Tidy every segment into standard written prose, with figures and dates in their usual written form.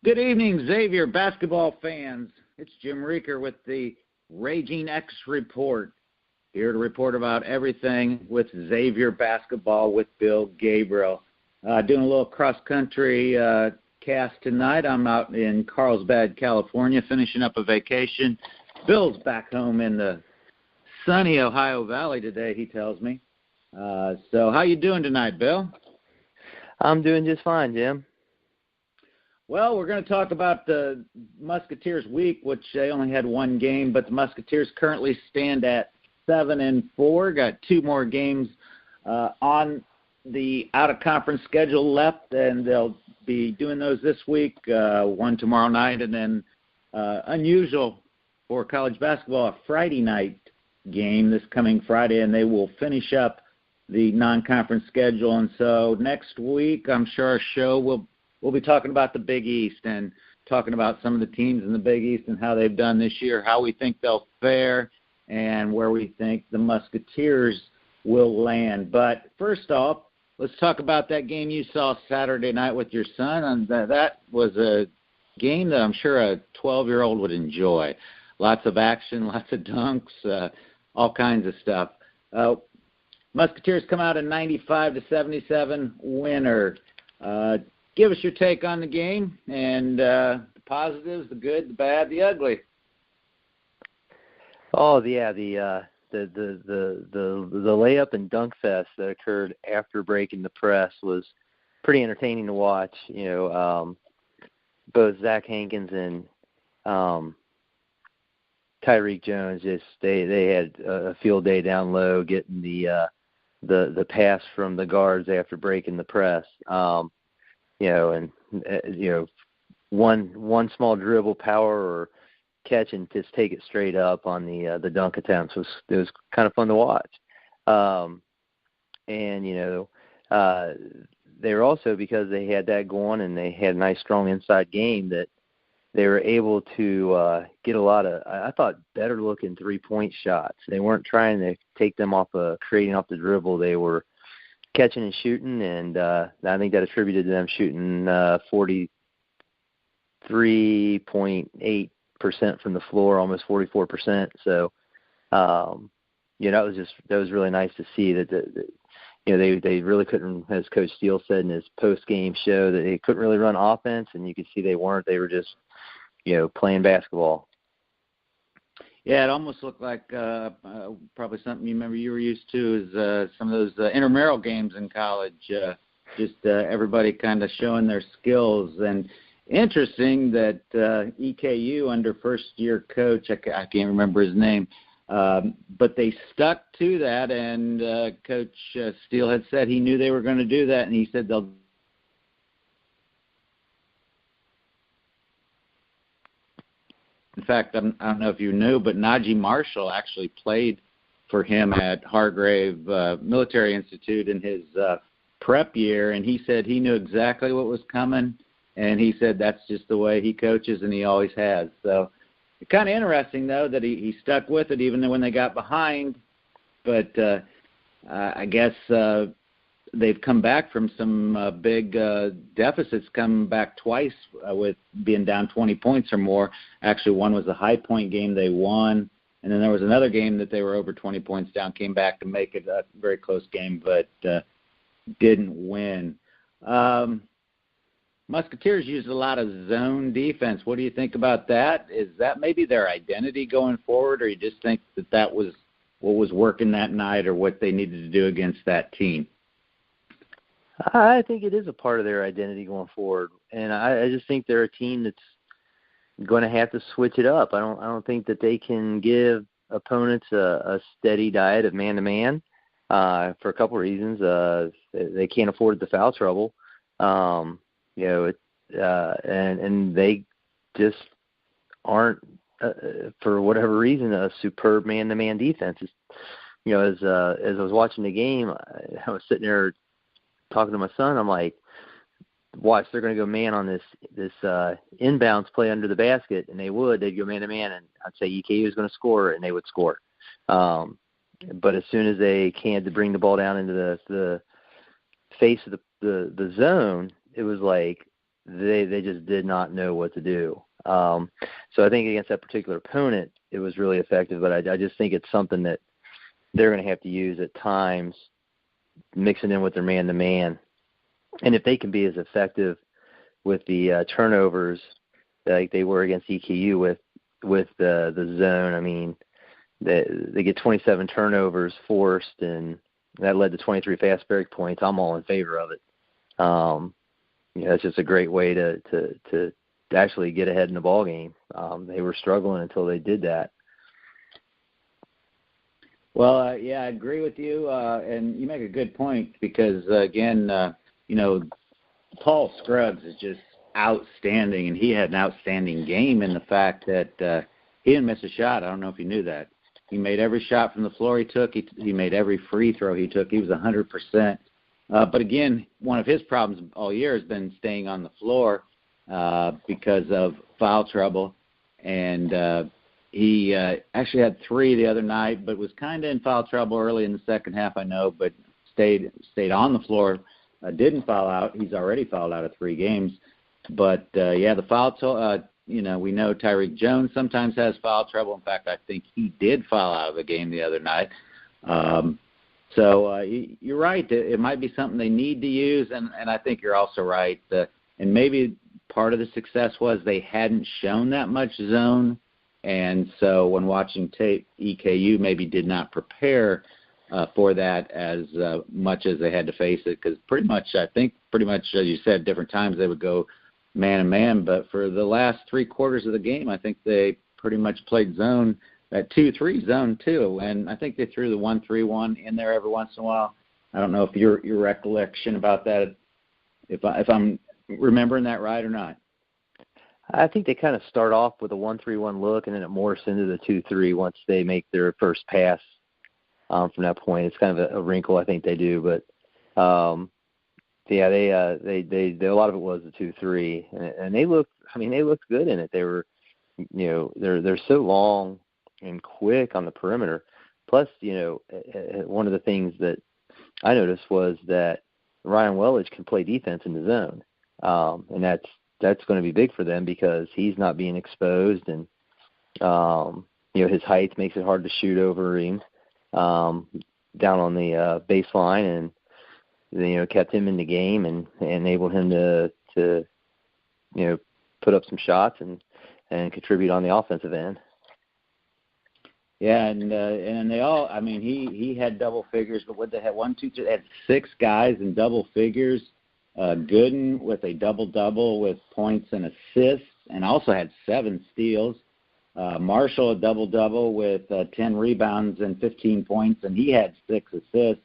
Good evening, Xavier basketball fans. It's Jim Reeker with the RaGing X Report, here to report about everything with Xavier basketball with Bill Gabriel. Doing a little cross-country cast tonight. I'm out in Carlsbad, California, finishing up a vacation. Bill's back home in the sunny Ohio Valley today, he tells me. So how you doing tonight, Bill? I'm doing just fine, Jim. Well, we're going to talk about the Musketeers week, which they only had one game, but the Musketeers currently stand at 7-4. Got two more games on the out-of-conference schedule left, and they'll be doing those this week, one tomorrow night, and then unusual for college basketball, a Friday night game this coming Friday, and they will finish up the non-conference schedule. And so next week, I'm sure our show we'll be talking about the Big East and talking about some of the teams in the Big East and how they've done this year, how we think they'll fare, and where we think the Musketeers will land. But first off, let's talk about that game you saw Saturday night with your son. And that was a game that I'm sure a 12-year-old would enjoy. Lots of action, lots of dunks, all kinds of stuff. Musketeers come out a 95-77 winner. Give us your take on the game and the positives, the good, the bad, the ugly. Oh yeah, the layup and dunk fest that occurred after breaking the press was pretty entertaining to watch. You know, both Zach Hankins and Tyreek Jones they had a field day down low getting the pass from the guards after breaking the press. One small dribble power or catch and just take it straight up on the dunk attempts was kind of fun to watch. They were also, because they had that going and they had a nice strong inside game, that they were able to get a lot of, I thought, better looking 3-point shots. They weren't trying to take them creating off the dribble. They were catching and shooting, and I think that attributed to them shooting 43.8% from the floor, almost 44%. So, that was really nice to see that they really couldn't, as Coach Steele said in his post-game show, that they couldn't really run offense, and you could see they weren't. They were just, playing basketball. Yeah, it almost looked like probably something you remember you were used to is some of those intramural games in college, everybody kind of showing their skills. And interesting that EKU under first-year coach, I can't remember his name, but they stuck to that, and Coach Steele had said he knew they were going to do that, and he said they'll. In fact, I don't know if you knew, but Najee Marshall actually played for him at Hargrave Military Institute in his prep year, and he said he knew exactly what was coming, and he said that's just the way he coaches, and he always has. So it's kind of interesting, though, that he stuck with it even when they got behind. But I guess they've come back from some big deficits, come back twice with being down 20 points or more. Actually, one was a high-point game they won, and then there was another game that they were over 20 points down, came back to make it a very close game, but didn't win. Musketeers used a lot of zone defense. What do you think about that? Is that maybe their identity going forward, or you just think that was what was working that night or what they needed to do against that team? I think it is a part of their identity going forward, and I just think they're a team that's going to have to switch it up. I don't think that they can give opponents a steady diet of man-to-man for a couple of reasons. They can't afford the foul trouble, and they just aren't, for whatever reason, a superb man-to-man defense. As I was watching the game, I was sitting there talking to my son. I'm like, watch, they're going to go man on this inbounds play under the basket, and they'd go man-to-man, and I'd say EKU is going to score, and they would score. But as soon as they came to bring the ball down into the face of the zone, it was like they just did not know what to do. So I think against that particular opponent, it was really effective. But I just think it's something that they're going to have to use at times, mixing in with their man-to-man. And if they can be as effective with the turnovers like they were against EKU with the zone, I mean, they get 27 turnovers forced, and that led to 23 fast break points. I'm all in favor of it. It's just a great way to actually get ahead in the ball game. They were struggling until they did that. Well, yeah, I agree with you, and you make a good point because, again, Paul Scruggs is just outstanding, and he had an outstanding game in the fact that he didn't miss a shot. I don't know if you knew that. He made every shot from the floor he took. He made every free throw he took. He was 100%. But, again, one of his problems all year has been staying on the floor because of foul trouble. And he actually had 3 the other night, but was kind of in foul trouble early in the second half, I know, but stayed on the floor, didn't foul out. He's already fouled out of 3 games. But, the foul we know Tyreek Jones sometimes has foul trouble. In fact, I think he did foul out of the game the other night. So you're right. It might be something they need to use, and I think you're also right. And maybe part of the success was they hadn't shown that much zone, and so when watching tape, EKU maybe did not prepare for that as much as they had to face it because pretty much, as you said, different times they would go man-to-man, but for the last 3 quarters of the game, I think they pretty much played zone, that 2-3 zone too, and I think they threw the 1-3-1 in there every once in a while. I don't know if your recollection about that, if I'm remembering that right or not. I think they kind of start off with a 1-3-1 look, and then it morphs into the 2-3 once they make their first pass. From that point, it's kind of a wrinkle I think they do, but they a lot of it was the 2-3, and they looked good in it. They were, they're so long and quick on the perimeter. Plus, one of the things that I noticed was that Ryan Welledge can play defense in the zone, and that's going to be big for them because he's not being exposed, and his height makes it hard to shoot over him down on the baseline, and kept him in the game and enabled him to put up some shots and contribute on the offensive end. Yeah, and they all, I mean, he had double figures, but what they had, 1, 2, 3, they had 6 guys in double figures. Gooden with a double-double with points and assists, and also had 7 steals. Marshall a double-double with 10 rebounds and 15 points, and he had 6 assists.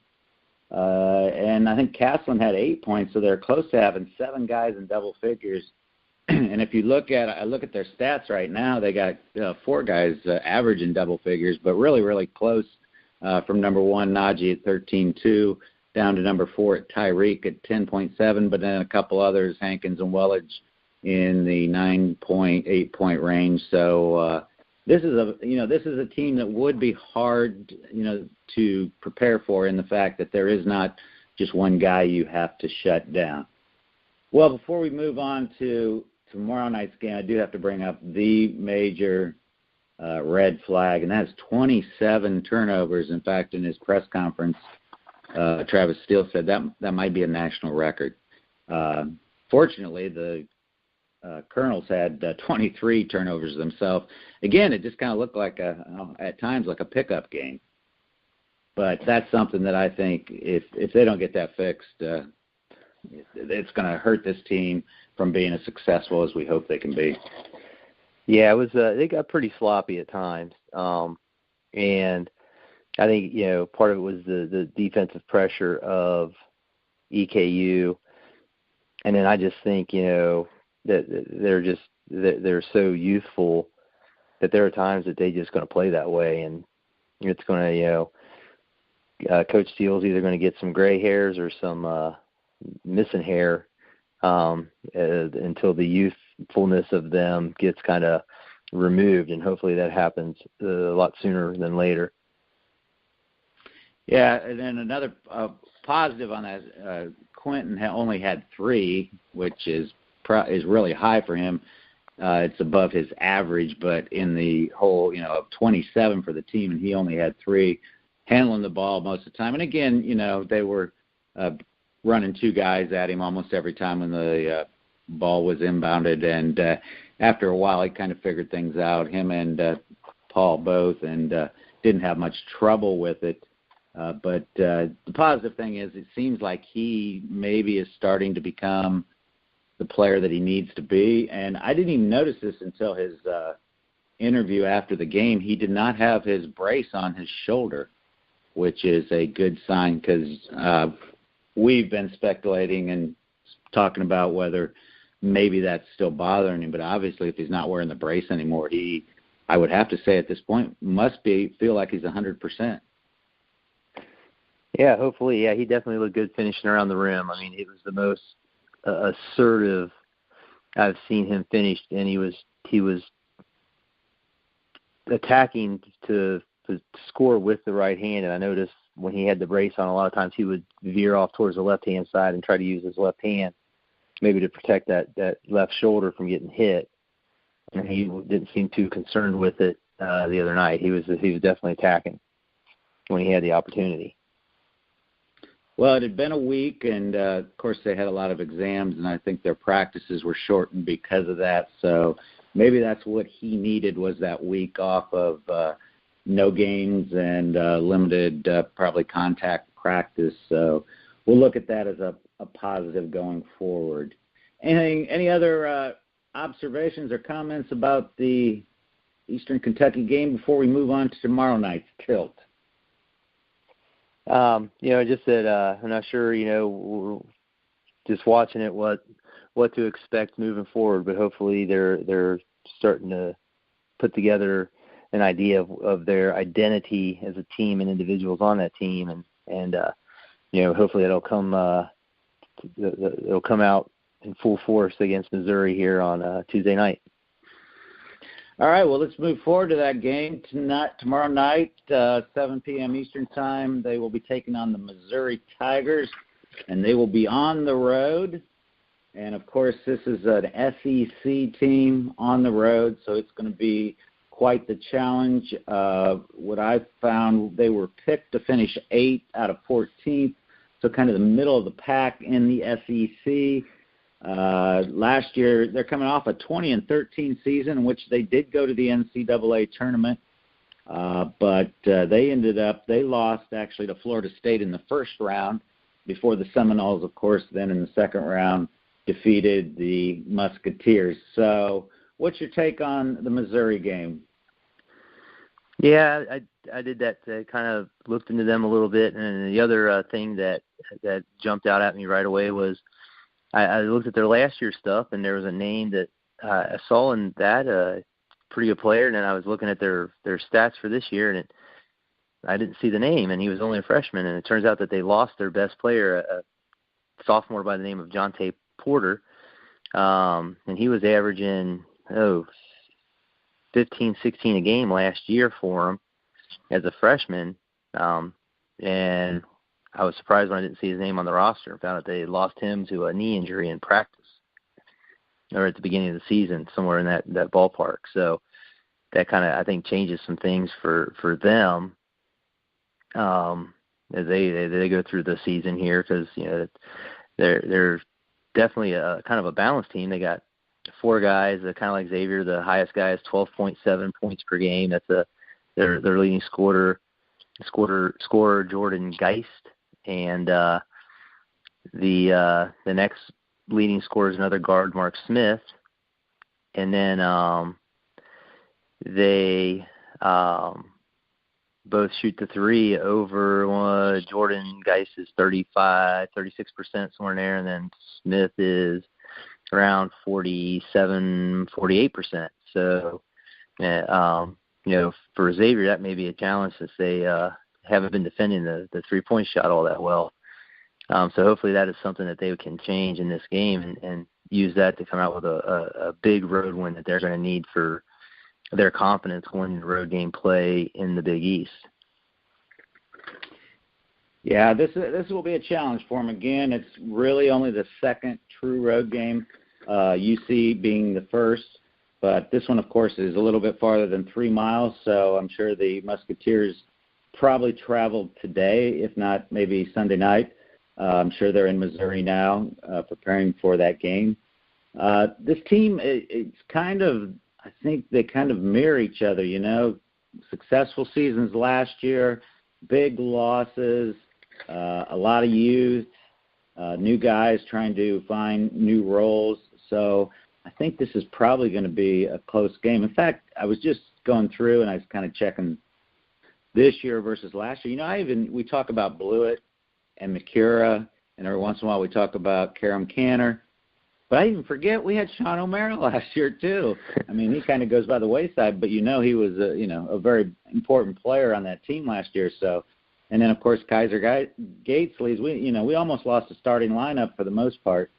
And I think Castlin had 8 points, so they're close to having 7 guys in double figures. And if you look at their stats right now, they got 4 guys averaging double figures, but really, really close from number 1, Najee at 13.2, down to number 4 at Tyreek at 10.7, but then a couple others, Hankins and Welledge, in the 9.8 point range. So this is a team that would be hard, to prepare for in the fact that there is not just one guy you have to shut down. Well, before we move on to tomorrow night's game, I do have to bring up the major red flag, and that's 27 turnovers. In fact, in his press conference, Travis Steele said that might be a national record. Fortunately, the Colonels had 23 turnovers themselves. Again, it just kind of looked like at times like a pickup game. But that's something that I think if they don't get that fixed, it's going to hurt this team from being as successful as we hope they can be. Yeah, it was. They got pretty sloppy at times, and I think part of it was the defensive pressure of EKU, and then I just think that they're so youthful that there are times that they're just going to play that way, and it's going to Coach Steele's either going to get some gray hairs or some missing hair until the youthfulness of them gets kind of removed, and hopefully that happens a lot sooner than later. Yeah, and then another positive on that, Quentin only had 3, which is is really high for him. It's above his average, but in the whole, of 27 for the team, and he only had 3, handling the ball most of the time. And again, they were running 2 guys at him almost every time when the ball was inbounded. And after a while, he kind of figured things out, him and Paul both, and didn't have much trouble with it. But the positive thing is it seems like he maybe is starting to become the player that he needs to be. And I didn't even notice this until his interview after the game. He did not have his brace on his shoulder, which is a good sign, because we've been speculating and talking about whether maybe that's still bothering him. But obviously, if he's not wearing the brace anymore, I would have to say at this point, feel like he's 100%. Yeah, hopefully. Yeah, he definitely looked good finishing around the rim. I mean, it was the most assertive I've seen him finish, and he was attacking to score with the right hand. And I noticed when he had the brace on, a lot of times he would veer off towards the left-hand side and try to use his left hand maybe to protect that left shoulder from getting hit. And he didn't seem too concerned with it the other night. He was definitely attacking when he had the opportunity. Well, it had been a week, and, of course, they had a lot of exams, and I think their practices were shortened because of that. So maybe that's what he needed, was that week off of no games and limited probably contact practice. So we'll look at that as a positive going forward. Any other observations or comments about the Eastern Kentucky game before we move on to tomorrow night's tilt? Just that I'm not sure, just watching it, what to expect moving forward, but hopefully they're starting to put together an idea of their identity as a team and individuals on that team, and hopefully it'll come out in full force against Missouri here on Tuesday night. All right, well, let's move forward to that game tomorrow night, 7 p.m. Eastern Time. They will be taking on the Missouri Tigers, and they will be on the road. And, of course, this is an SEC team on the road, so it's going to be quite the challenge. What I found, they were picked to finish 8th out of 14th, so kind of the middle of the pack in the SEC. Last year, they're coming off a 20-13 season in which they did go to the NCAA tournament, but they lost actually to Florida State in the first round before the Seminoles, of course, then in the second round defeated the Musketeers. So what's your take on the Missouri game? Yeah, I did that, kind of looked into them a little bit, and the other thing that jumped out at me right away was I looked at their last year's stuff, and there was a name that I saw in that pretty good player, and then I was looking at their stats for this year, and I didn't see the name, and he was only a freshman, and it turns out that they lost their best player, a sophomore by the name of Jonte Porter, and he was averaging 15, 16 a game last year for him as a freshman, and I was surprised when I didn't see his name on the roster and found out they lost him to a knee injury in practice or at the beginning of the season, somewhere in that ballpark. So that kind of, I think, changes some things for them as they go through the season here, because they're definitely a kind of a balanced team. They got 4 guys, kind of like Xavier. The highest guy is 12.7 points per game. That's their leading scorer Jordan Geist. And the next leading scorer is another guard, Mark Smith. And then they both shoot the 3 over. Jordan Geist is 36%, somewhere in there, and then Smith is around 47, 48%. So, for Xavier, that may be a challenge since they haven't been defending the 3-point shot all that well. So hopefully that is something that they can change in this game and use that to come out with a big road win that they're going to need for their confidence going into road game play in the Big East. Yeah, this will be a challenge for them. Again, it's really only the second true road game UC being the first. But this one, of course, is a little bit farther than 3 miles, so I'm sure the Musketeers probably traveled today, if not maybe Sunday night. I'm sure they're in Missouri now preparing for that game. This team, it's kind of, I think they kind of mirror each other, you know. Successful seasons last year, big losses, a lot of youth, new guys trying to find new roles. So I think this is probably going to be a close game. In fact, I was just going through and I was kind of checking this year versus last year. You know, we talk about Blewett and McCura, and every once in a while we talk about Karam Canner. But I even forget we had Sean O'Mara last year too. I mean, he kind of goes by the wayside, but you know he was a very important player on that team last year. So, and then of course Kaiser Gatesleys. We almost lost the starting lineup for the most part.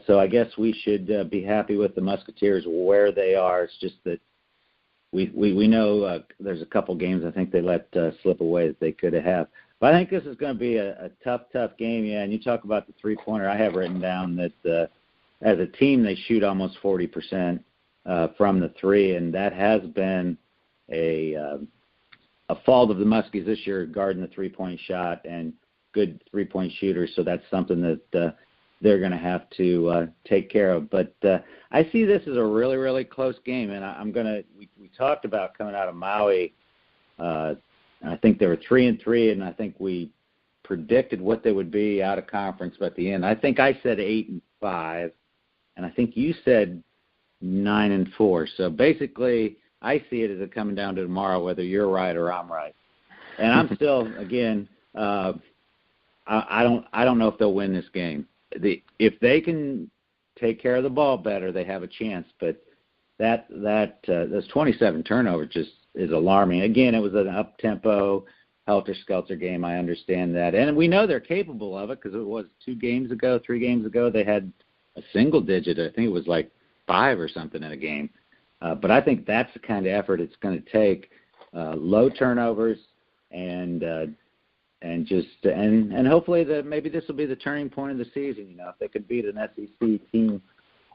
So I guess we should be happy with the Musketeers where they are. It's just that we know there's a couple games I think they let slip away that they could have. But I think this is going to be a tough game. Yeah, and you talk about the three-pointer. I have written down that as a team they shoot almost 40% from the three, and that has been a fault of the Muskies this year, guarding the three-point shot and good three-point shooters. So that's something that they're going to have to take care of. But I see this as a really, really close game, and we talked about coming out of Maui. I think they were 3-3, and I think we predicted what they would be out of conference by the end. I think I said 8-5, and I think you said 9-4. So basically, I see it as it coming down to tomorrow, whether you're right or I'm right. And I'm still, again, I don't know if they'll win this game. If they can take care of the ball better, they have a chance. But those 27 turnovers just is alarming. Again, it was an up-tempo, helter-skelter game. I understand that. And we know they're capable of it because it was 3 games ago, they had a single digit. I think it was like 5 or something in a game. But I think that's the kind of effort it's going to take. Low turnovers and hopefully maybe this will be the turning point of the season. You know, if they could beat an SEC team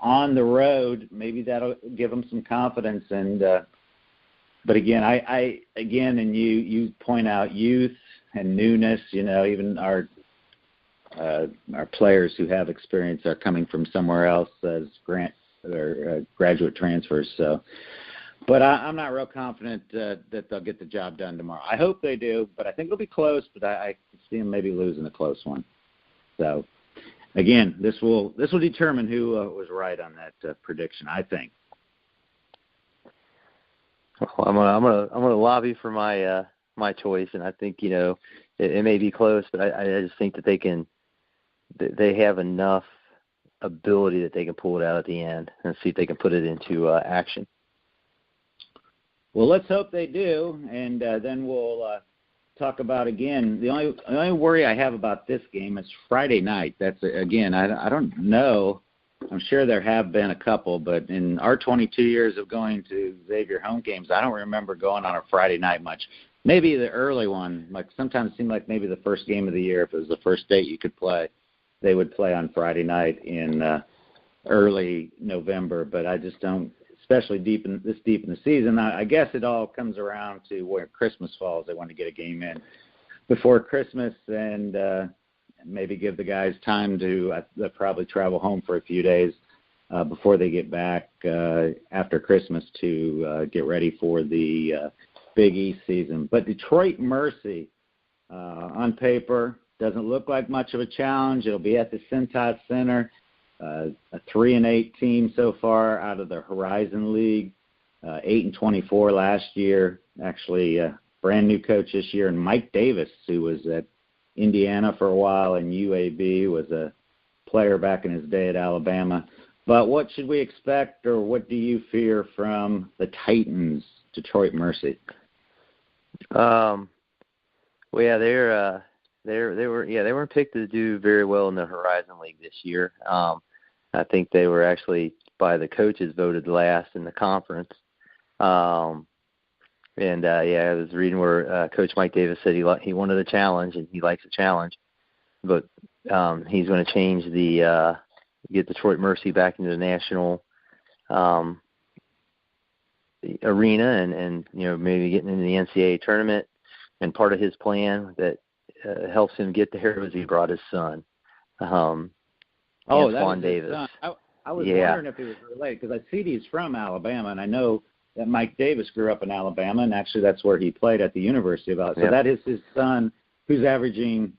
on the road, maybe that'll give them some confidence. And but again, and you point out youth and newness. You know, even our players who have experience are coming from somewhere else as graduate transfers. So, but I'm not real confident that they'll get the job done tomorrow. I hope they do, but I think it'll be close. But I see them maybe losing a close one. So, again, this will determine who was right on that prediction, I think. Well, I'm gonna lobby for my choice, and I think it may be close, but I just think that they have enough ability that they can pull it out at the end and see if they can put it into action. Well, let's hope they do, and then we'll talk about again. The only worry I have about this game is Friday night. That's again, I don't know. I'm sure there have been a couple, but in our 22 years of going to Xavier home games, I don't remember going on a Friday night much. Maybe the early one, like sometimes it seemed like maybe the first game of the year, if it was the first date you could play, they would play on Friday night in early November. But I just don't, especially deep in the season. I guess it all comes around to where Christmas falls. They want to get a game in before Christmas and maybe give the guys time to they'll probably travel home for a few days before they get back after Christmas to get ready for the Big East season. But Detroit Mercy, on paper, doesn't look like much of a challenge. It'll be at the Cintas Center. A 3-8 team so far out of the Horizon League, 8-24 last year. Actually, brand new coach this year, and Mike Davis, who was at Indiana for a while and UAB, was a player back in his day at Alabama. But what should we expect, or what do you fear from the Titans, Detroit Mercy? Well, yeah, they weren't picked to do very well in the Horizon League this year. I think they were actually, by the coaches, voted last in the conference. I was reading where Coach Mike Davis said he wanted a challenge and he likes a challenge, but he's going to change the get Detroit Mercy back into the national arena and maybe getting into the NCAA tournament. And part of his plan that helps him get there was he brought his son, Antoine Davis. I was wondering if he was related because I see he's from Alabama, and I know that Mike Davis grew up in Alabama, and actually that's where he played at the University of Alabama. So that is his son, who's averaging,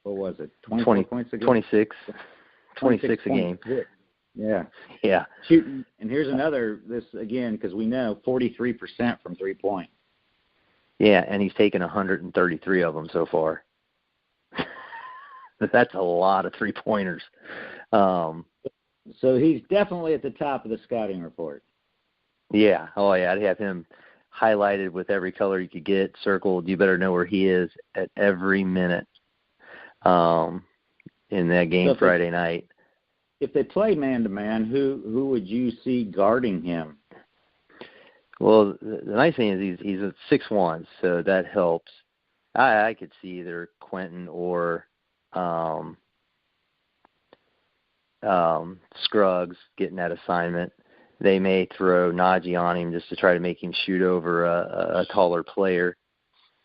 what was it, 20 points a game? 26 a game. Yeah. Yeah. Shooting, and here's another, this again, because we know 43% from three-point. Yeah, and he's taken 133 of them so far. That's a lot of three-pointers. So he's definitely at the top of the scouting report. Yeah. Oh, yeah. I'd have him highlighted with every color you could get, circled. You better know where he is at every minute in that game Friday night. If they play man-to-man, who would you see guarding him? Well, the nice thing is he's a 6'1", so that helps. I could see either Quentin or Scruggs getting that assignment. They may throw Najee on him just to try to make him shoot over a taller player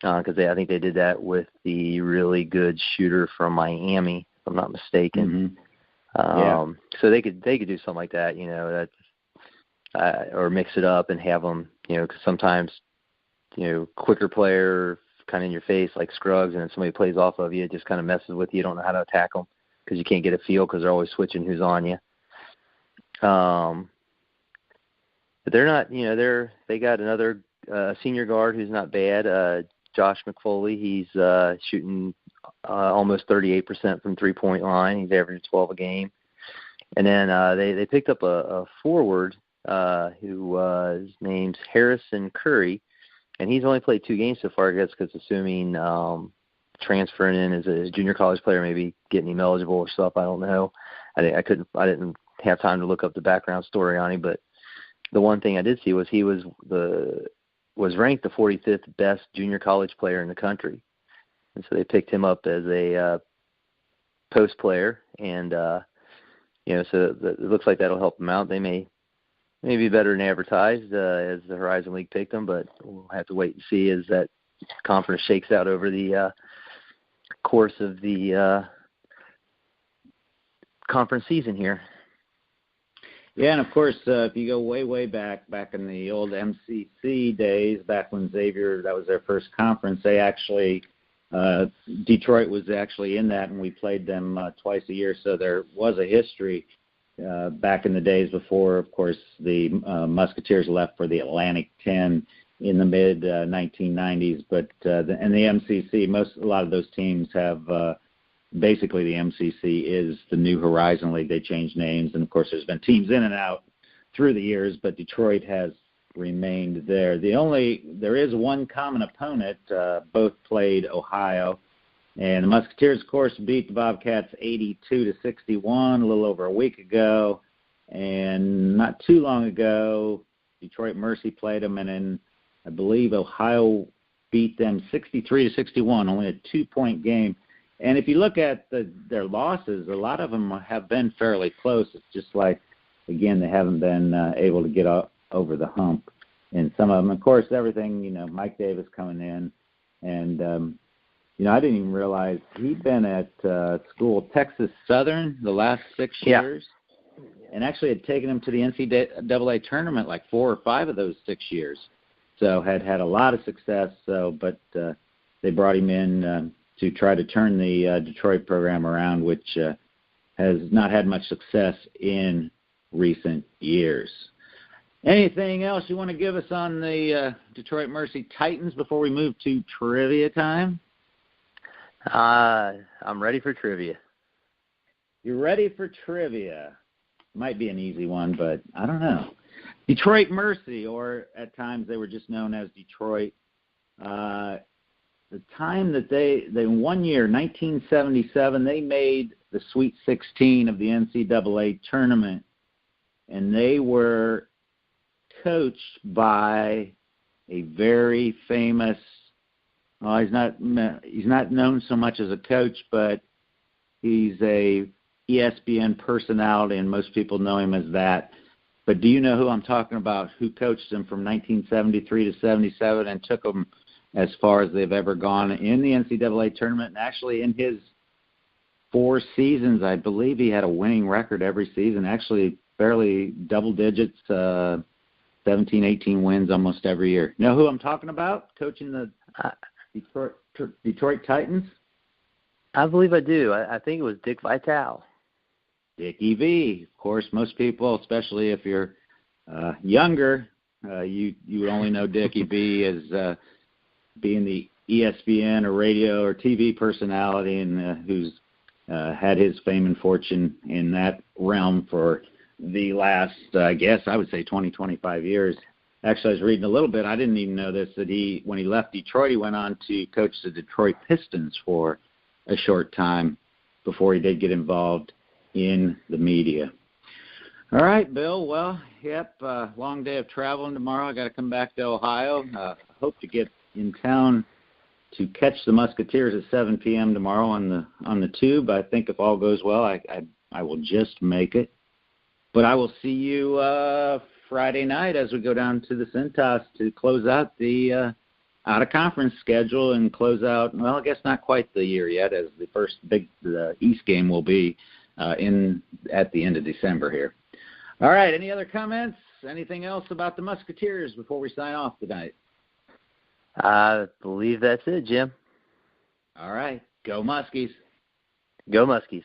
because I think they did that with the really good shooter from Miami, if I'm not mistaken. Mm-hmm. So they could do something like that, or mix it up and have them, because sometimes, quicker player kind of in your face like Scruggs, and then somebody plays off of you, it just kind of messes with you. You don't know how to attack them because you can't get a feel because they're always switching who's on you. But they're not, they got another senior guard who's not bad, Josh McFoley. He's shooting almost 38% from three-point line. He's averaging 12 a game. And then they picked up a forward who his name's Harrison Curry, and he's only played 2 games so far, I guess, because assuming transferring in as a junior college player, maybe getting him eligible or stuff. I don't know. I didn't have time to look up the background story on him, but the one thing I did see was he was ranked the 45th best junior college player in the country, and so they picked him up as a post player, and so it looks like that'll help him out. They may be better than advertised as the Horizon League picked them, but we'll have to wait and see as that conference shakes out over the course of the conference season here. Yeah, and of course, if you go way back in the old MCC days, back when Xavier, that was their first conference, they actually, Detroit was actually in that, and we played them twice a year, so there was a history back in the days before, of course, the Musketeers left for the Atlantic 10 in the mid-1990s, but and the MCC, a lot of those teams have basically the MCC is the new Horizon League. They changed names, and of course there's been teams in and out through the years, but Detroit has remained there. There is one common opponent. Both played Ohio, and the Musketeers, of course, beat the Bobcats 82-61 a little over a week ago, and not too long ago, Detroit Mercy played them, and then I believe Ohio beat them 63-61, only a 2-point game. And if you look at their losses, a lot of them have been fairly close. It's just like, again, they haven't been able to get over the hump. And some of them, of course, everything, Mike Davis coming in. And, I didn't even realize he'd been at school, Texas Southern, the last 6 years. And actually had taken him to the NCAA tournament like 4 or 5 of those 6 years. So had a lot of success. But they brought him in to try to turn the Detroit program around, which has not had much success in recent years. Anything else you want to give us on the Detroit Mercy Titans before we move to trivia time? I'm ready for trivia. You're ready for trivia. Might be an easy one, but I don't know. Detroit Mercy, or at times they were just known as Detroit, the time that they one year, 1977, they made the Sweet 16 of the NCAA tournament, and they were coached by a very famous. He's not known so much as a coach, but he's a ESPN personality, and most people know him as that. But do you know who I'm talking about, who coached them from 1973 to 77 and took them as far as they've ever gone in the NCAA tournament? And actually in his 4 seasons, I believe he had a winning record every season, actually fairly double digits, 17, 18 wins almost every year. Know who I'm talking about, coaching the Detroit Titans? I believe I do. I think it was Dick Vitale. Dickie V. Of course, most people, especially if you're younger, you would only know Dickie V as being the ESPN or radio or TV personality, and who's had his fame and fortune in that realm for the last, I guess, I would say 20, 25 years. Actually, I was reading a little bit. I didn't even know this, that when he left Detroit, he went on to coach the Detroit Pistons for a short time before he did get involved in the media. All right, Bill. Well, long day of traveling tomorrow. I got to come back to Ohio. Hope to get in town to catch the Musketeers at 7 p.m. tomorrow on the tube. I think if all goes well, I will just make it. But I will see you Friday night as we go down to the Cintas to close out the out-of-conference schedule and close out, well, I guess not quite the year yet, as the first big East game will be at the end of December here. All right, any other comments? Anything else about the Musketeers before we sign off tonight? I believe that's it, Jim. All right, go Muskies. Go Muskies.